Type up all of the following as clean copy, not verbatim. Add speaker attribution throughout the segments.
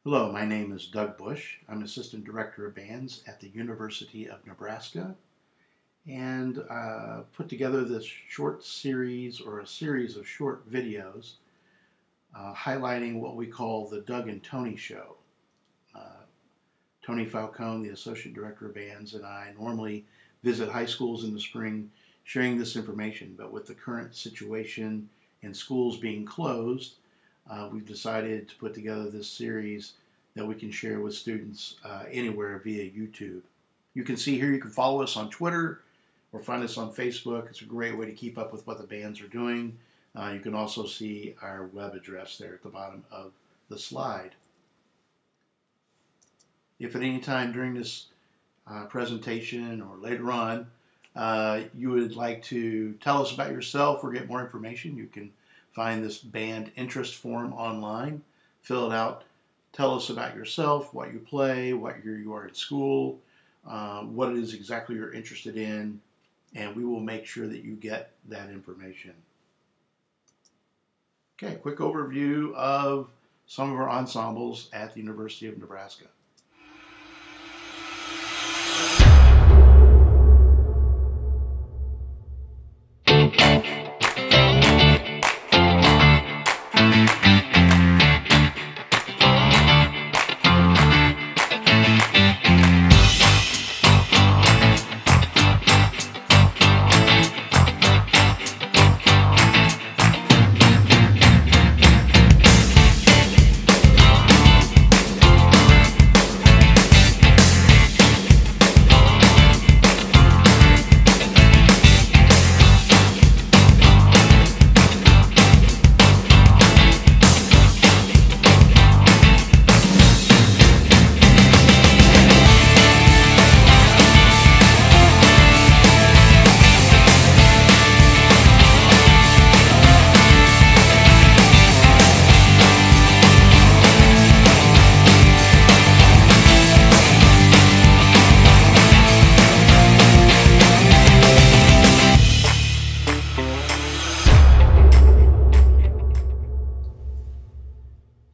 Speaker 1: Hello, my name is Doug Bush. I'm Assistant Director of Bands at the University of Nebraska and put together this short series or a series of short videos highlighting what we call the Doug and Tony Show. Tony Falcone, the Associate Director of Bands, and I normally visit high schools in the spring sharing this information, but with the current situation and schools being closed, we've decided to put together this series that we can share with students anywhere via YouTube. You can see here, you can follow us on Twitter or find us on Facebook. It's a great way to keep up with what the bands are doing. You can also see our web address there at the bottom of the slide. If at any time during this presentation or later on you would like to tell us about yourself or get more information, you can find this band interest form online, fill it out, tell us about yourself, what you play, what year you are in school, what it is exactly you're interested in, and we will make sure that you get that information. Okay, quick overview of some of our ensembles at the University of Nebraska.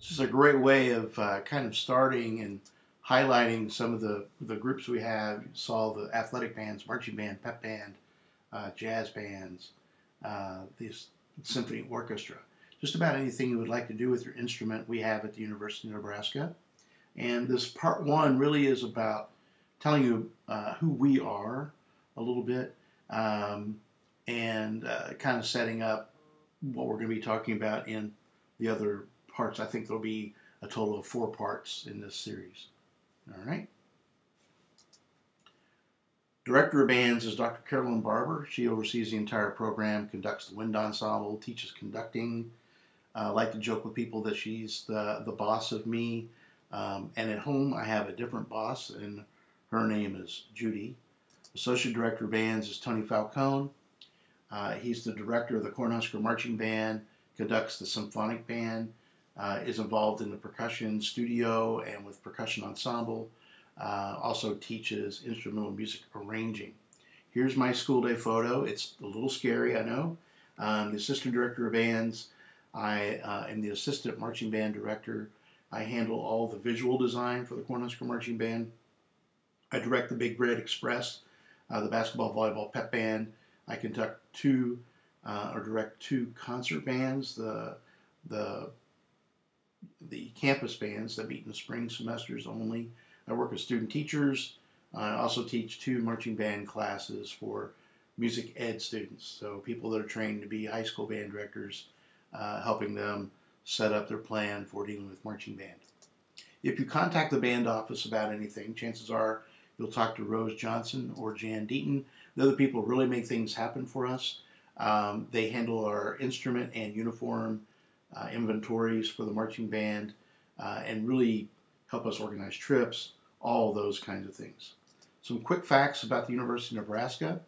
Speaker 1: This is a great way of kind of starting and highlighting some of the groups we have. You saw the athletic bands, marching band, pep band, jazz bands, the symphony orchestra. Just about anything you would like to do with your instrument we have at the University of Nebraska. And this part one really is about telling you who we are a little bit and kind of setting up what we're going to be talking about in the other parts. I think there'll be a total of 4 parts in this series. All right. Director of Bands is Dr. Carolyn Barber. She oversees the entire program, conducts the wind ensemble, teaches conducting. I like to joke with people that she's the boss of me. And at home, I have a different boss, and her name is Judy. Associate Director of Bands is Tony Falcone. He's the director of the Cornhusker Marching Band, conducts the symphonic band, is involved in the percussion studio and with percussion ensemble, also teaches instrumental music arranging. Here's my school day photo. It's a little scary, I know. I'm the Assistant Director of Bands. I am the Assistant Marching Band Director. I handle all the visual design for the Cornhusker Marching Band. I direct the Big Red Express, the basketball, volleyball, pep band. I conduct or direct 2 concert bands, the campus bands that meet in the spring semesters only. I work with student teachers. I also teach 2 marching band classes for music ed students, so people that are trained to be high school band directors, helping them set up their plan for dealing with marching band. If you contact the band office about anything, chances are you'll talk to Rose Johnson or Jan Deaton. They're the people who really make things happen for us. They handle our instrument and uniform inventories for the marching band and really help us organize trips, all those kinds of things. Some quick facts about the University of Nebraska.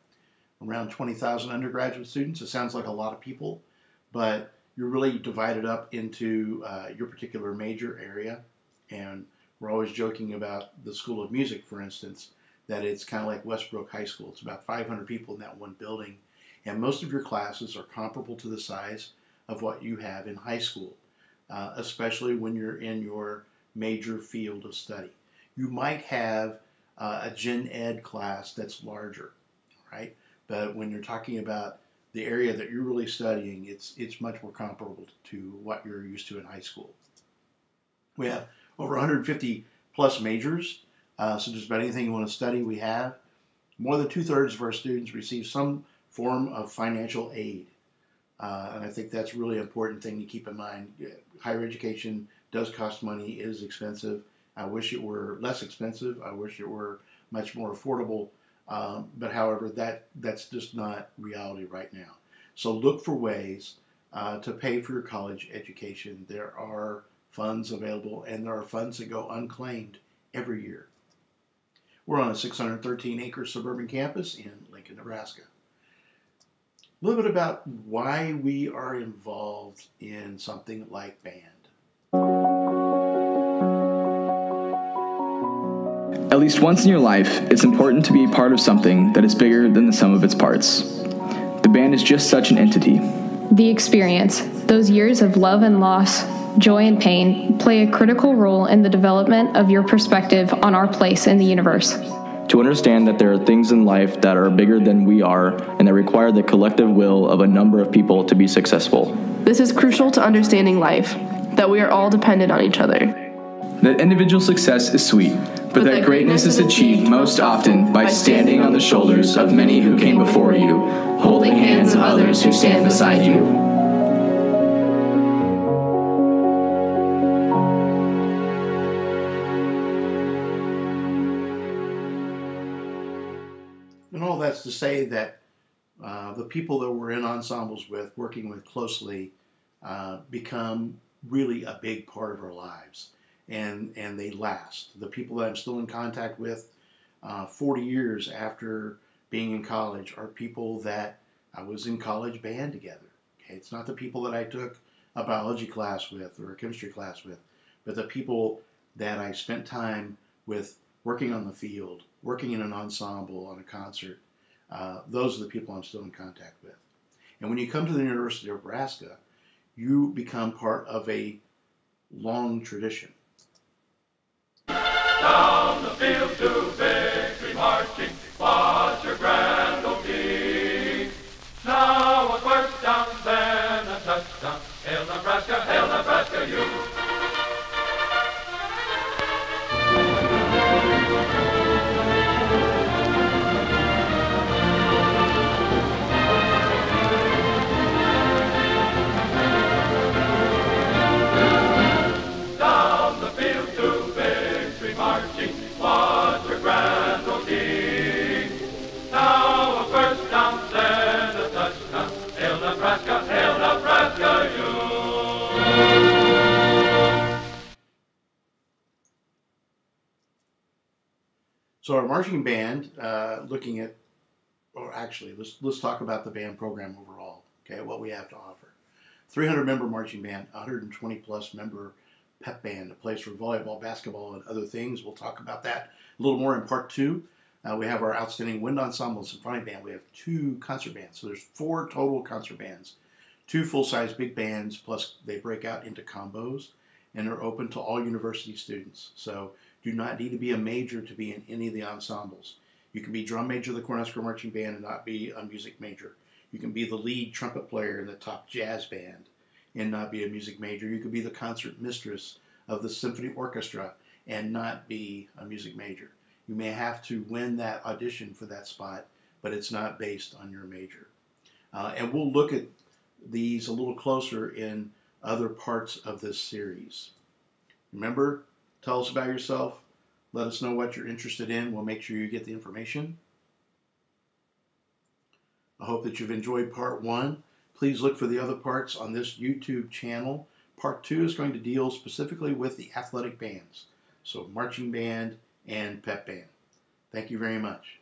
Speaker 1: Around 20,000 undergraduate students. It sounds like a lot of people, but you're really divided up into your particular major area. And we're always joking about the School of Music, for instance, that it's kind of like Westbrook High School. It's about 500 people in that one building, and most of your classes are comparable to the size of what you have in high school, especially when you're in your major field of study. You might have a gen ed class that's larger, right? But when you're talking about the area that you're really studying, it's much more comparable to what you're used to in high school. We have over 150 plus majors, so just about anything you want to study, we have. More than 2/3 of our students receive some form of financial aid. And I think that's a really important thing to keep in mind. Higher education does cost money, it is expensive. I wish it were less expensive. I wish it were much more affordable. But however, that's just not reality right now. So look for ways to pay for your college education. There are funds available, and there are funds that go unclaimed every year. We're on a 613-acre suburban campus in Lincoln, Nebraska. A little bit about why we are involved in something like band.
Speaker 2: At least once in your life, it's important to be a part of something that is bigger than the sum of its parts. The band is just such an entity.
Speaker 3: The experience, those years of love and loss, joy and pain, play a critical role in the development of your perspective on our place in the universe.
Speaker 2: To understand that there are things in life that are bigger than we are and that require the collective will of a number of people to be successful.
Speaker 4: This is crucial to understanding life, that we are all dependent on each other.
Speaker 2: That individual success is sweet, but that greatness is achieved most often by standing on the shoulders of many who came before you, holding hands of others who stand beside you.
Speaker 1: And all that's to say that the people that we're in ensembles with, working with closely, become really a big part of our lives, and they last. The people that I'm still in contact with 40 years after being in college are people that I was in college band together. Okay? It's not the people that I took a biology class with or a chemistry class with, but the people that I spent time with working on the field, working in an ensemble, on a concert. Those are the people I'm still in contact with. And when you come to the University of Nebraska, you become part of a long tradition.
Speaker 5: Down the field to victory marching, was your grand old king. Now a first down, then a touchdown. Hail Nebraska, you.
Speaker 1: So our marching band, looking at, or actually, let's talk about the band program overall. Okay, what we have to offer: 300-member marching band, 120+ member pep band, a place for volleyball, basketball, and other things. We'll talk about that a little more in part 2. We have our outstanding wind ensemble and symphonic band. We have 2 concert bands, so there's 4 total concert bands, 2 full-size big bands, plus they break out into combos, and they're open to all university students. So do not need to be a major to be in any of the ensembles. You can be drum major of the Cornhusker Marching Band and not be a music major. You can be the lead trumpet player in the top jazz band and not be a music major. You could be the concert mistress of the symphony orchestra and not be a music major. You may have to win that audition for that spot, but it's not based on your major. And we'll look at these a little closer in other parts of this series. Remember, tell us about yourself. Let us know what you're interested in. We'll make sure you get the information. I hope that you've enjoyed part 1. Please look for the other parts on this YouTube channel. Part 2 is going to deal specifically with the athletic bands, so marching band and pep band. Thank you very much.